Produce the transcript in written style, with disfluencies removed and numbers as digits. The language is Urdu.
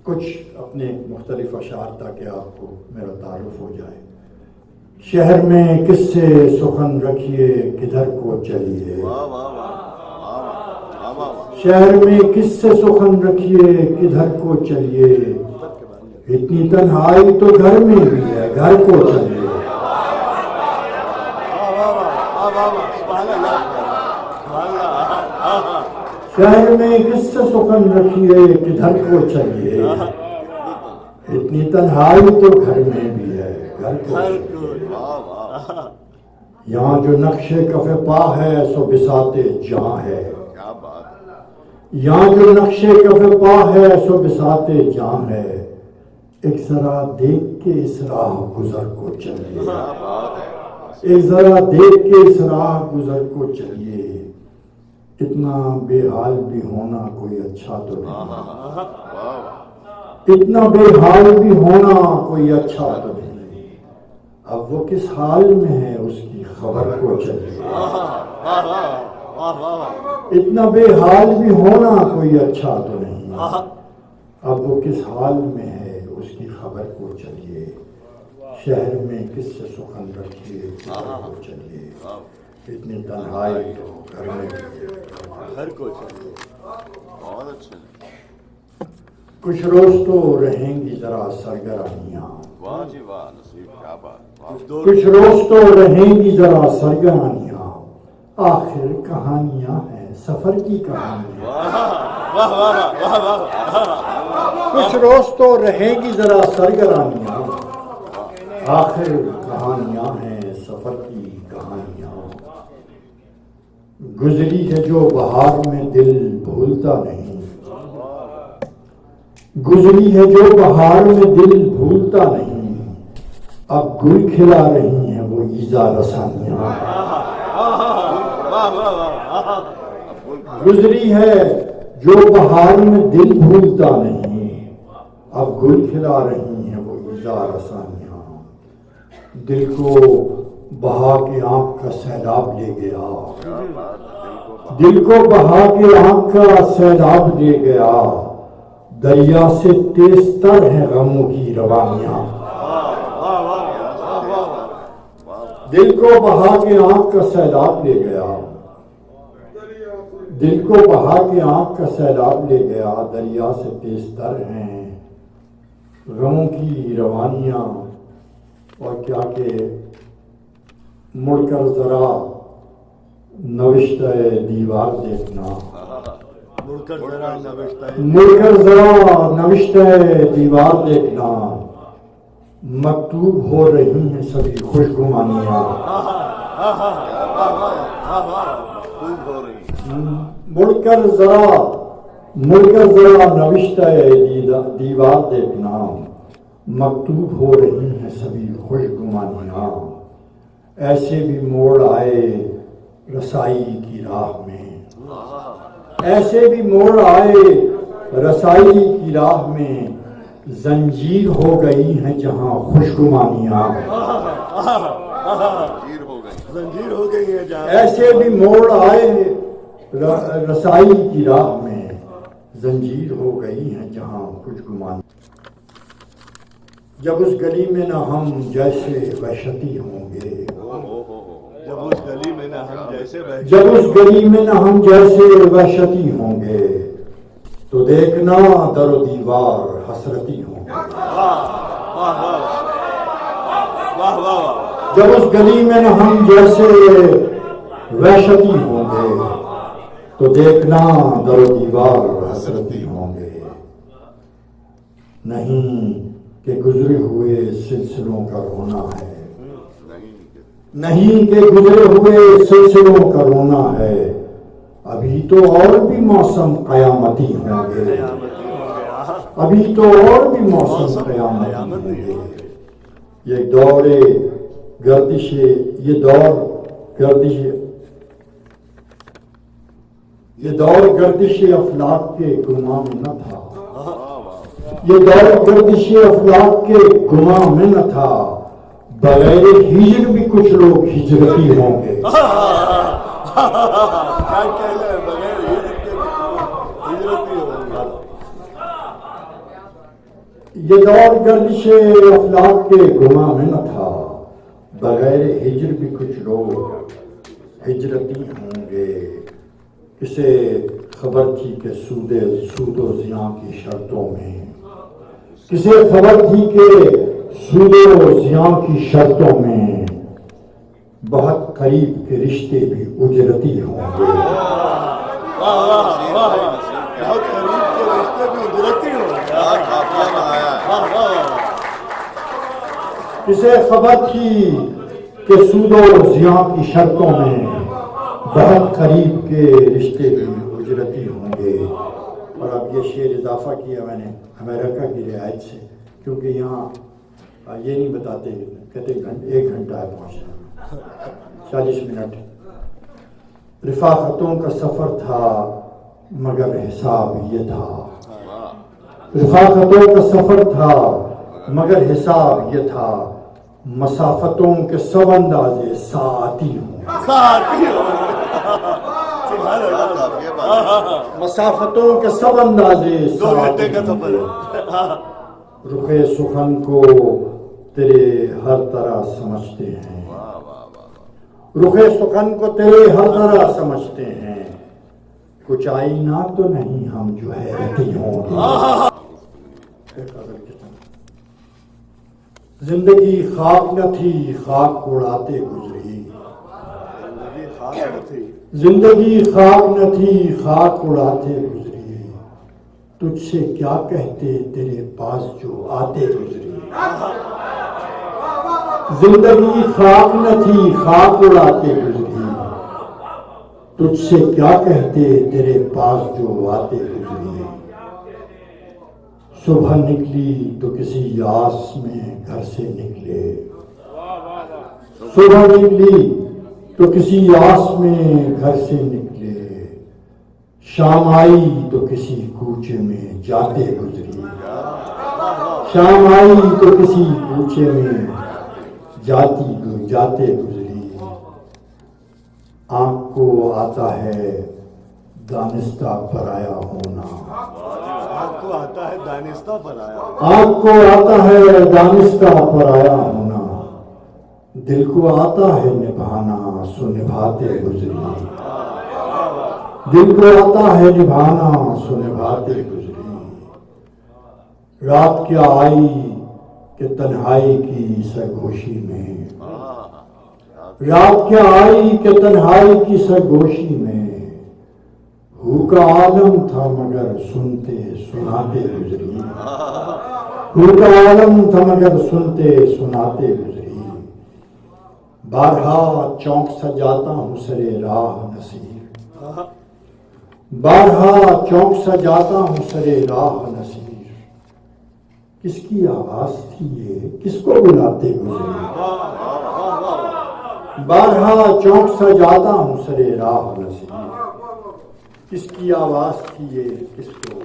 کچھ اپنے مختلف اشعار تاکہ آپ کو میرا تعارف ہو جائے. شہر میں کس سے سخن رکھیے کدھر کو چلیے, شہر میں کس سے سخن رکھیے کدھر کو چلیے, اتنی تنہائی تو گھر میں بھی ہے گھر کو چلیے. شہر میں کس سے سخن رکھیے کدھر کو چلیے, اتنی تنہائی تو گھر میں بھی ہے گھر کو چلیے. یہاں جو نقش کف پا ہے سو بساط جہاں ہے, یہاں جو نقش کف پا ہے سو بساط جہاں ہے, ایک ذرا دیکھ کے اس راہ گزر کو چلیے, ایک ذرا دیکھ کے اس راہ گزر کو چلیے. اتنا بے حال بھی ہونا کوئی اچھا تو نہیں, اتنا بے حال بھی ہونا کوئی اچھا تو نہیں, اب وہ کس حال میں ہے اس کی خبر کو چلیے. اتنا بے حال بھی ہونا کوئی اچھا تو نہیں, اب وہ کس حال میں ہے اس کی خبر کو چلیے. شہر میں کس سے سخن رکھیے کدھر کو چلیے, اتنی تنہائی تو گھر میں گھر کو چلیے. بہت اچھا. کچھ روز تو رہیں گی ذرا سرگرمیاں, واہ جی واہ نصیب کیا بات. کچھ روز تو رہیں گی ذرا سرگرمیاں, آخر کہانیاں ہیں سفر کی کہانیاں. کچھ روز تو رہیں گی ذرا سرگرمیاں, آخر کہانیاں ہیں سفر کی کہانیاں. گزری ہے جو بہار میں دل بھولتا نہیں, گزری ہے جو بہار میں دل بھولتا نہیں, اب گل کھلا رہی ہیں وہ ایذا رسانیاں. گزری ہے جو بہار میں دل بھولتا نہیں, اب گل کھلا رہی ہیں وہ ایذا رسانیاں. دل کو بہا کے آنکھ کا سیلاب لے گیا, دل کو بہا کے آنکھ کا سیلاب لے گیا, دریا سے تیز تر ہیں غموں کی روانیاں. دل کو بہا کے آنکھ کا سیلاب لے گیا, دل کو بہا کے آنکھ کا سیلاب لے گیا, دریا سے تیز تر ہیں غموں کی روانیاں. اور کیا کہ مڑ کر ذرا نوشتہ دیوار دیکھنا, مڑ کر ذرا مڑ کر ذرا نوشتہ دیوار دیکھنا, مکتوب ہو رہی ہیں سبھی خوشگمانیاں. مڑ کر ذرا نوشتہ دیوار دیکھنا, مکتوب ہو رہی ہیں سبھی خوشگمانیاں. ایسے بھی موڑ آئے رسائی کی راہ میں, ایسے بھی موڑ آئے رسائی کی راہ میں, زنجیر ہو گئی ہیں جہاں خوشگمانیاں. زنجیر ہو گئی ہے جہاں, ایسے بھی موڑ آئے رسائی کی راہ میں, زنجیر ہو گئی ہیں جہاں خوشگمانیاں. جب اس گلی میں نہ ہم جیسے وحشتی ہوں گے, جب اس گلی میں نہ ہم جیسے جب اس گلی میں نہ ہم جیسے وحشتی ہوں گے, تو دیکھنا در و دیوار حسرتی ہوں گے. جب اس گلی میں نہ ہم جیسے وحشتی ہوں گے, تو دیکھنا در و دیوار حسرتی ہوں گے. نہیں کہ گزرے ہوئے سلسلوں کا رونا ہے, نہیں کہ گزرے ہوئے سلسلوں کا رونا ہے, ابھی تو اور بھی موسم قیامتی ہوں گے, ابھی تو اور بھی موسم قیامتی ہوں گے. یہ دور گردش افلاک کے گماں میں نہ تھا, یہ دور گردش افلاک کے گماں میں نہ تھا, بغیر ہجر بھی کچھ لوگ ہجرتی ہوں گے. یہ دور گردش افلاک کے گما میں نہ تھا، بغیر ہجر بھی کچھ لوگ ہجرتی ہوں گے، کسے خبر تھی کہ سود و زیاں کی شرطوں میں، کسے خبر تھی کہ سود و زیاں کی شرطوں میں بہت قریب کے رشتے بھی اجرتی ہوں گے۔ بہت قریب کے رشتے بھی اجرتی ہوں گے۔ کسے خبر تھی کہ سود و زیاں کی شرطوں میں بہت قریب کے رشتے بھی اجرتی ہوں گے۔ اور اب یہ شعر اضافہ کیا میں نے امریکہ کی رعایت سے، کیونکہ یہاں یہ نہیں بتاتے، کہتے 1 گھنٹہ ہے پہنچنا، 40 منٹ۔ رفاقتوں کا سفر تھا مگر حساب یہ تھا، رفاقتوں کا سفر تھا مگر حساب یہ تھا، مسافتوں کے سب اندازے ساتھی ہوں، مسافتوں کے سب اندازے 2 گھنٹے کا سفر ہے۔ رخ سخن کو تیرے ہر طرح سمجھتے ہیں، رخ سخن کو تیرے ہر طرح سمجھتے ہیں، کچھ آئینہ تو نہیں ہم جو حیرتی ہوں گے۔ زندگی خاک نہ تھی خاک اڑاتے گزری، زندگی خاک نہ تھی خاک اڑاتے گزری، تجھ سے کیا کہتے تیرے پاس جو آتے گزری، زندگی خاک نہ تھی خاک اڑاتے گزری، تجھ سے کیا کہتے تیرے پاس جو آتے گزری، صبح نکلی تو کسی یاس میں گھر سے نکلے، صبح نکلی تو کسی یاس میں گھر سے نکلے، شام آئی تو کسی کوچے میں جاتے گزری، شام آئی تو کسی کوچے میں جاتے گزری، آنکھ کو آتا ہے دانستہ پرایا ہونا، آنکھ کو آتا ہے دانستہ پرایا، آنکھ کو آتا ہے دانستہ پرایا ہونا، دل کو آتا ہے نبھانا سو نبھاتے گزری، دل کو آتا ہے نبھانا سو نبھاتے گزری، رات کیا آئی کہ تنہائی کی سرگوشی میں، رات کیا آئی کہ تنہائی کی سرگوشی میں، ہو کا عالم تھا مگر سنتے سناتے گزری، ہو کا عالم تھا مگر سنتے سناتے گزری، بارہا چونک سجاتا ہوں سرے راہ نصیر، بارہا چونک سجاتا ہوں سرے راہ نصیر، کس کی آواز تھی یہ کس کو بلاتے گزری، بارہا چونک سجاتا ہوں سرے راہ نصیر، کس کی آواز تھی یہ کس کو